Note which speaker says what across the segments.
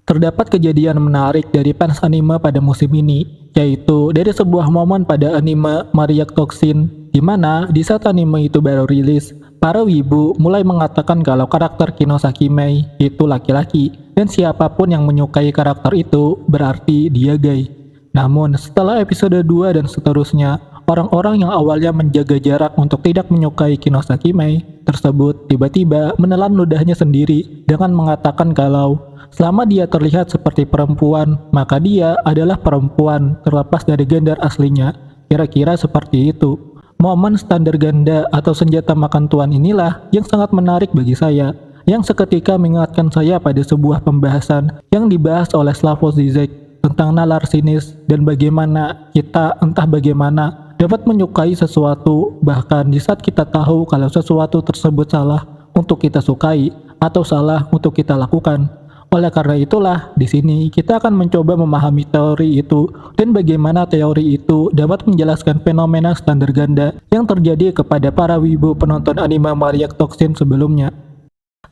Speaker 1: Terdapat kejadian menarik dari fans anime pada musim ini, yaitu dari sebuah momen pada anime Mariak Toxin, di mana di saat anime itu baru rilis, para wibu mulai mengatakan kalau karakter Kinosaki Mei itu laki-laki, dan siapapun yang menyukai karakter itu berarti dia gay. Namun, setelah episode 2 dan seterusnya, orang-orang yang awalnya menjaga jarak untuk tidak menyukai Kinosaki Mei tersebut tiba-tiba menelan ludahnya sendiri dengan mengatakan kalau selama dia terlihat seperti perempuan, maka dia adalah perempuan terlepas dari gender aslinya. Kira-kira seperti itu. Momen standar ganda atau senjata makan tuan inilah yang sangat menarik bagi saya, yang seketika mengingatkan saya pada sebuah pembahasan yang dibahas oleh Slavoj Zizek tentang nalar sinis dan bagaimana kita entah bagaimana dapat menyukai sesuatu bahkan di saat kita tahu kalau sesuatu tersebut salah untuk kita sukai atau salah untuk kita lakukan. Oleh karena itulah, di sini kita akan mencoba memahami teori itu dan bagaimana teori itu dapat menjelaskan fenomena standar ganda yang terjadi kepada para wibu penonton anime Mariak Toxin sebelumnya.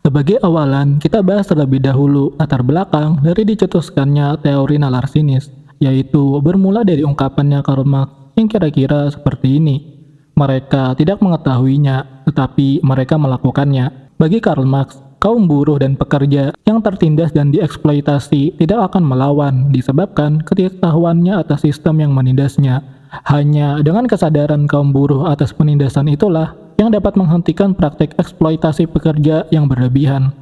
Speaker 1: Sebagai awalan, kita bahas terlebih dahulu latar belakang dari dicetuskannya teori nalar sinis, yaitu bermula dari ungkapannya Karl Marx yang kira-kira seperti ini. Mereka tidak mengetahuinya, tetapi mereka melakukannya. Bagi Karl Marx, kaum buruh dan pekerja yang tertindas dan dieksploitasi tidak akan melawan disebabkan ketidaktahuannya atas sistem yang menindasnya. Hanya dengan kesadaran kaum buruh atas penindasan itulah yang dapat menghentikan praktik eksploitasi pekerja yang berlebihan.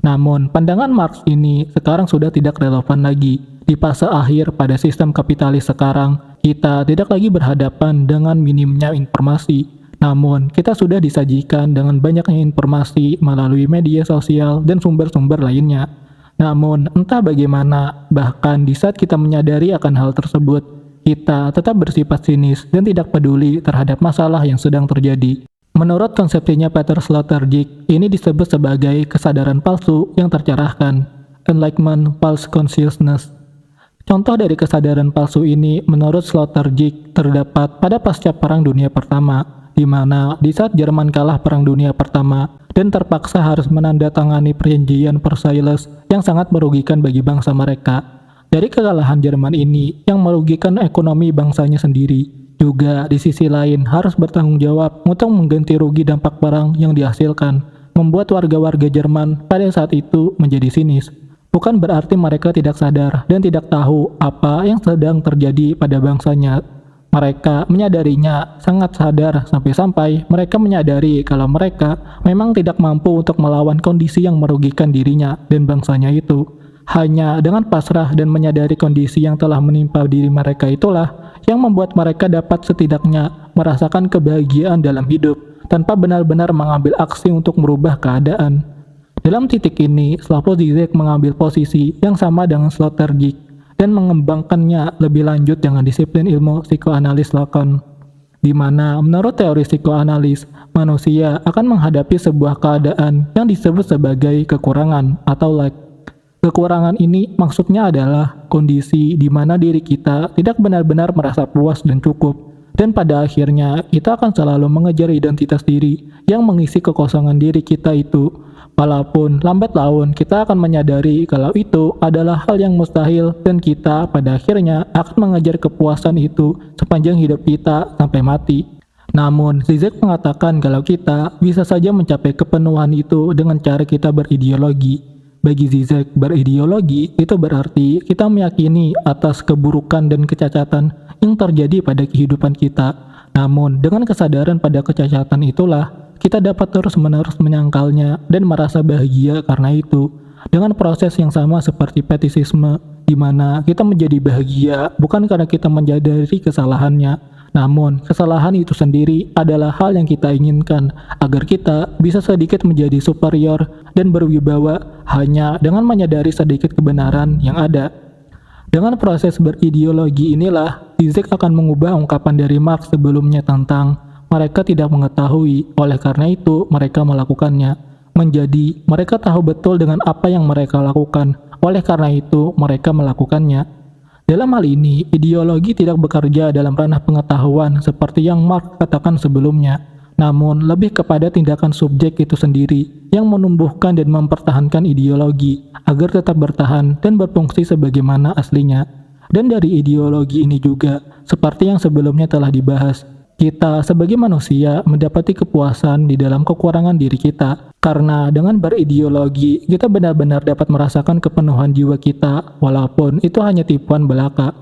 Speaker 1: Namun, pandangan Marx ini sekarang sudah tidak relevan lagi. Di fase akhir pada sistem kapitalis sekarang, kita tidak lagi berhadapan dengan minimnya informasi. Namun, kita sudah disajikan dengan banyaknya informasi melalui media sosial dan sumber-sumber lainnya. Namun, entah bagaimana, bahkan di saat kita menyadari akan hal tersebut, kita tetap bersifat sinis dan tidak peduli terhadap masalah yang sedang terjadi. Menurut konsepsinya Peter Sloterdijk, ini disebut sebagai kesadaran palsu yang tercerahkan, Enlightenment False Consciousness. Contoh dari kesadaran palsu ini menurut Sloterdijk terdapat pada pasca Perang Dunia Pertama, di mana di saat Jerman kalah Perang Dunia Pertama dan terpaksa harus menandatangani perjanjian Versailles yang sangat merugikan bagi bangsa mereka. Dari kekalahan Jerman ini yang merugikan ekonomi bangsanya sendiri, juga di sisi lain harus bertanggung jawab untuk mengganti rugi dampak perang yang dihasilkan, membuat warga-warga Jerman pada saat itu menjadi sinis. Bukan berarti mereka tidak sadar dan tidak tahu apa yang sedang terjadi pada bangsanya. Mereka menyadarinya sangat sadar sampai-sampai mereka menyadari kalau mereka memang tidak mampu untuk melawan kondisi yang merugikan dirinya dan bangsanya itu. Hanya dengan pasrah dan menyadari kondisi yang telah menimpa diri mereka itulah yang membuat mereka dapat setidaknya merasakan kebahagiaan dalam hidup tanpa benar-benar mengambil aksi untuk merubah keadaan. Dalam titik ini, Slavoj Zizek mengambil posisi yang sama dengan Sloterdijk dan mengembangkannya lebih lanjut dengan disiplin ilmu psikoanalis Lacan, di mana menurut teori psikoanalis, manusia akan menghadapi sebuah keadaan yang disebut sebagai kekurangan atau lack. Kekurangan ini maksudnya adalah kondisi di mana diri kita tidak benar-benar merasa puas dan cukup, dan pada akhirnya kita akan selalu mengejar identitas diri yang mengisi kekosongan diri kita itu. Walaupun lambat laun kita akan menyadari kalau itu adalah hal yang mustahil dan kita pada akhirnya akan mengejar kepuasan itu sepanjang hidup kita sampai mati. Namun, Zizek mengatakan kalau kita bisa saja mencapai kepenuhan itu dengan cara kita berideologi. Bagi Zizek, berideologi itu berarti kita meyakini atas keburukan dan kecacatan yang terjadi pada kehidupan kita. Namun, dengan kesadaran pada kecacatan itulah kita dapat terus-menerus menyangkalnya dan merasa bahagia karena itu. Dengan proses yang sama seperti fetishisme, di mana kita menjadi bahagia bukan karena kita menyadari kesalahannya, namun kesalahan itu sendiri adalah hal yang kita inginkan agar kita bisa sedikit menjadi superior dan berwibawa hanya dengan menyadari sedikit kebenaran yang ada. Dengan proses berideologi inilah, Zizek akan mengubah ungkapan dari Marx sebelumnya tentang mereka tidak mengetahui, oleh karena itu mereka melakukannya, menjadi mereka tahu betul dengan apa yang mereka lakukan, oleh karena itu mereka melakukannya. Dalam hal ini, ideologi tidak bekerja dalam ranah pengetahuan seperti yang Marx katakan sebelumnya. namun lebih kepada tindakan subjek itu sendiri yang menumbuhkan dan mempertahankan ideologi agar tetap bertahan dan berfungsi sebagaimana aslinya. Dan dari ideologi ini juga, seperti yang sebelumnya telah dibahas, kita sebagai manusia mendapati kepuasan di dalam kekurangan diri kita. Karena dengan berideologi, kita benar-benar dapat merasakan kepenuhan jiwa kita, walaupun itu hanya tipuan belaka.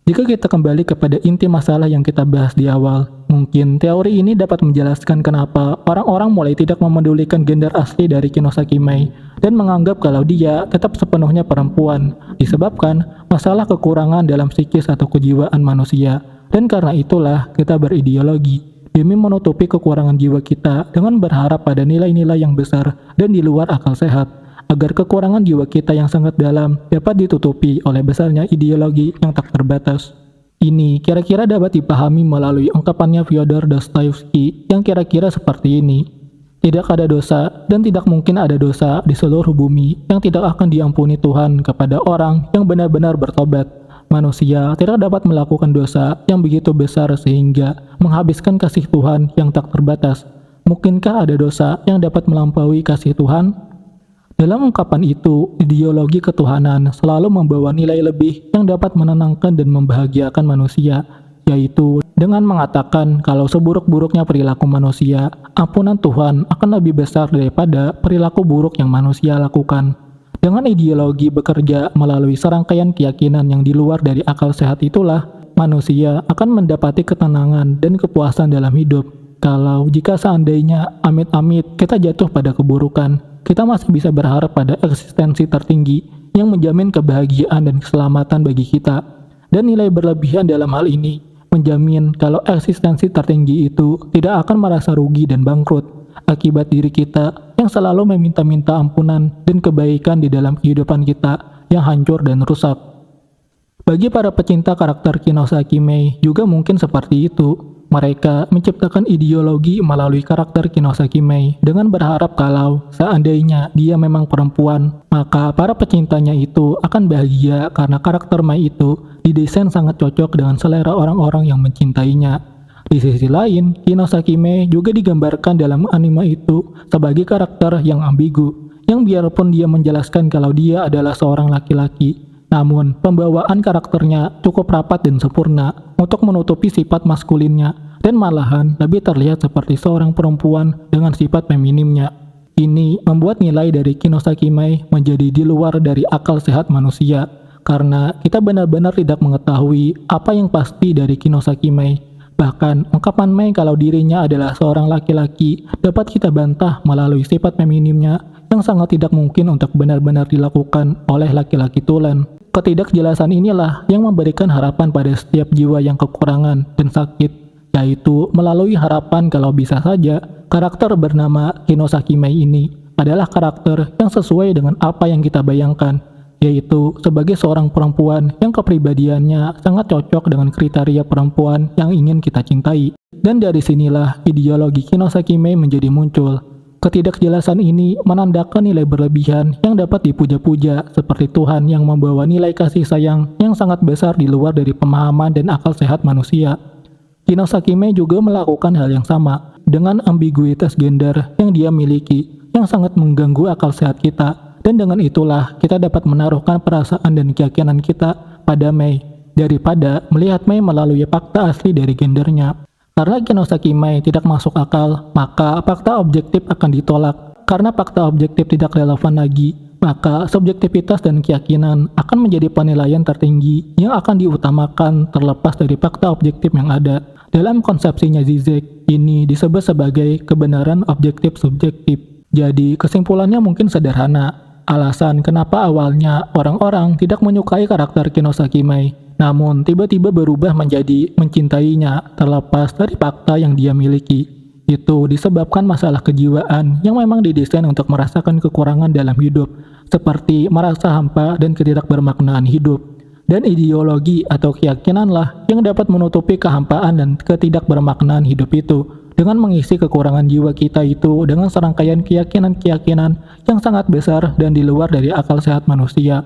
Speaker 1: Jika kita kembali kepada inti masalah yang kita bahas di awal, mungkin teori ini dapat menjelaskan kenapa orang-orang mulai tidak memedulikan gender asli dari Kinosaki Mei dan menganggap kalau dia tetap sepenuhnya perempuan, disebabkan masalah kekurangan dalam psikis atau kejiwaan manusia. Dan karena itulah kita berideologi, demi menutupi kekurangan jiwa kita dengan berharap pada nilai-nilai yang besar dan di luar akal sehat, agar kekurangan jiwa kita yang sangat dalam dapat ditutupi oleh besarnya ideologi yang tak terbatas. Ini kira-kira dapat dipahami melalui ungkapannya Fyodor Dostoyevsky yang kira-kira seperti ini. Tidak ada dosa dan tidak mungkin ada dosa di seluruh bumi yang tidak akan diampuni Tuhan kepada orang yang benar-benar bertobat. Manusia tidak dapat melakukan dosa yang begitu besar sehingga menghabiskan kasih Tuhan yang tak terbatas. Mungkinkah ada dosa yang dapat melampaui kasih Tuhan? Dalam ungkapan itu, ideologi ketuhanan selalu membawa nilai lebih yang dapat menenangkan dan membahagiakan manusia, yaitu dengan mengatakan kalau seburuk-buruknya perilaku manusia, ampunan Tuhan akan lebih besar daripada perilaku buruk yang manusia lakukan. Dengan ideologi bekerja melalui serangkaian keyakinan yang di luar dari akal sehat itulah, manusia akan mendapati ketenangan dan kepuasan dalam hidup. Kalau jika seandainya amit-amit kita jatuh pada keburukan, kita masih bisa berharap pada eksistensi tertinggi yang menjamin kebahagiaan dan keselamatan bagi kita. Dan nilai berlebihan dalam hal ini menjamin kalau eksistensi tertinggi itu tidak akan merasa rugi dan bangkrut akibat diri kita yang selalu meminta-minta ampunan dan kebaikan di dalam kehidupan kita yang hancur dan rusak. Bagi para pecinta karakter Kinosaki Mei juga mungkin seperti itu. Mereka menciptakan ideologi melalui karakter Kinosaki Mei dengan berharap kalau seandainya dia memang perempuan, maka para pecintanya itu akan bahagia karena karakter Mei itu didesain sangat cocok dengan selera orang-orang yang mencintainya. Di sisi lain, Kinosaki Mei juga digambarkan dalam anime itu sebagai karakter yang ambigu, yang biarpun dia menjelaskan kalau dia adalah seorang laki-laki, namun pembawaan karakternya cukup rapat dan sempurna untuk menutupi sifat maskulinnya dan malahan lebih terlihat seperti seorang perempuan dengan sifat feminimnya. Ini membuat nilai dari Kinosaki Mei menjadi di luar dari akal sehat manusia karena kita benar-benar tidak mengetahui apa yang pasti dari Kinosaki Mei. Bahkan ungkapan Mei kalau dirinya adalah seorang laki-laki dapat kita bantah melalui sifat feminimnya yang sangat tidak mungkin untuk benar-benar dilakukan oleh laki-laki tulen. Ketidakjelasan inilah yang memberikan harapan pada setiap jiwa yang kekurangan dan sakit, yaitu melalui harapan kalau bisa saja karakter bernama Kinosaki Mei ini adalah karakter yang sesuai dengan apa yang kita bayangkan, yaitu sebagai seorang perempuan yang kepribadiannya sangat cocok dengan kriteria perempuan yang ingin kita cintai. Dan dari sinilah ideologi Kinosaki Mei menjadi muncul. Ketidakjelasan ini menandakan nilai berlebihan yang dapat dipuja-puja seperti Tuhan yang membawa nilai kasih sayang yang sangat besar di luar dari pemahaman dan akal sehat manusia. Kinosaki Mei juga melakukan hal yang sama dengan ambiguitas gender yang dia miliki yang sangat mengganggu akal sehat kita, dan dengan itulah kita dapat menaruhkan perasaan dan keyakinan kita pada Mei daripada melihat Mei melalui fakta asli dari gendernya. Karena Kinosaki Mei tidak masuk akal, maka fakta objektif akan ditolak. Karena fakta objektif tidak relevan lagi, maka subjektivitas dan keyakinan akan menjadi penilaian tertinggi yang akan diutamakan terlepas dari fakta objektif yang ada. Dalam konsepsinya Zizek, ini disebut sebagai kebenaran objektif subjektif. Jadi kesimpulannya mungkin sederhana. Alasan kenapa awalnya orang-orang tidak menyukai karakter Kinosaki Mei, namun tiba-tiba berubah menjadi mencintainya terlepas dari fakta yang dia miliki. Itu disebabkan masalah kejiwaan yang memang didesain untuk merasakan kekurangan dalam hidup, seperti merasa hampa dan ketidakbermaknaan hidup. Dan ideologi atau keyakinanlah yang dapat menutupi kehampaan dan ketidakbermaknaan hidup itu, dengan mengisi kekurangan jiwa kita itu dengan serangkaian keyakinan-keyakinan yang sangat besar dan di luar dari akal sehat manusia.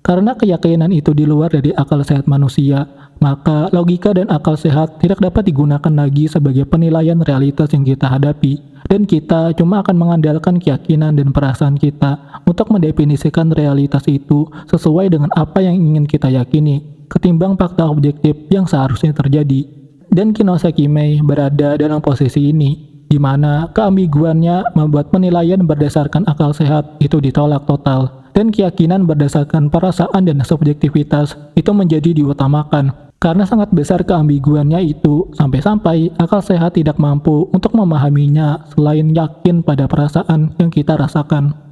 Speaker 1: Karena keyakinan itu di luar dari akal sehat manusia, maka logika dan akal sehat tidak dapat digunakan lagi sebagai penilaian realitas yang kita hadapi, dan kita cuma akan mengandalkan keyakinan dan perasaan kita untuk mendefinisikan realitas itu sesuai dengan apa yang ingin kita yakini, ketimbang fakta objektif yang seharusnya terjadi. Dan Kinosaki Mei berada dalam posisi ini, di mana keambiguannya membuat penilaian berdasarkan akal sehat itu ditolak total, dan keyakinan berdasarkan perasaan dan subjektivitas itu menjadi diutamakan. Karena sangat besar keambiguannya itu, sampai-sampai akal sehat tidak mampu untuk memahaminya selain yakin pada perasaan yang kita rasakan.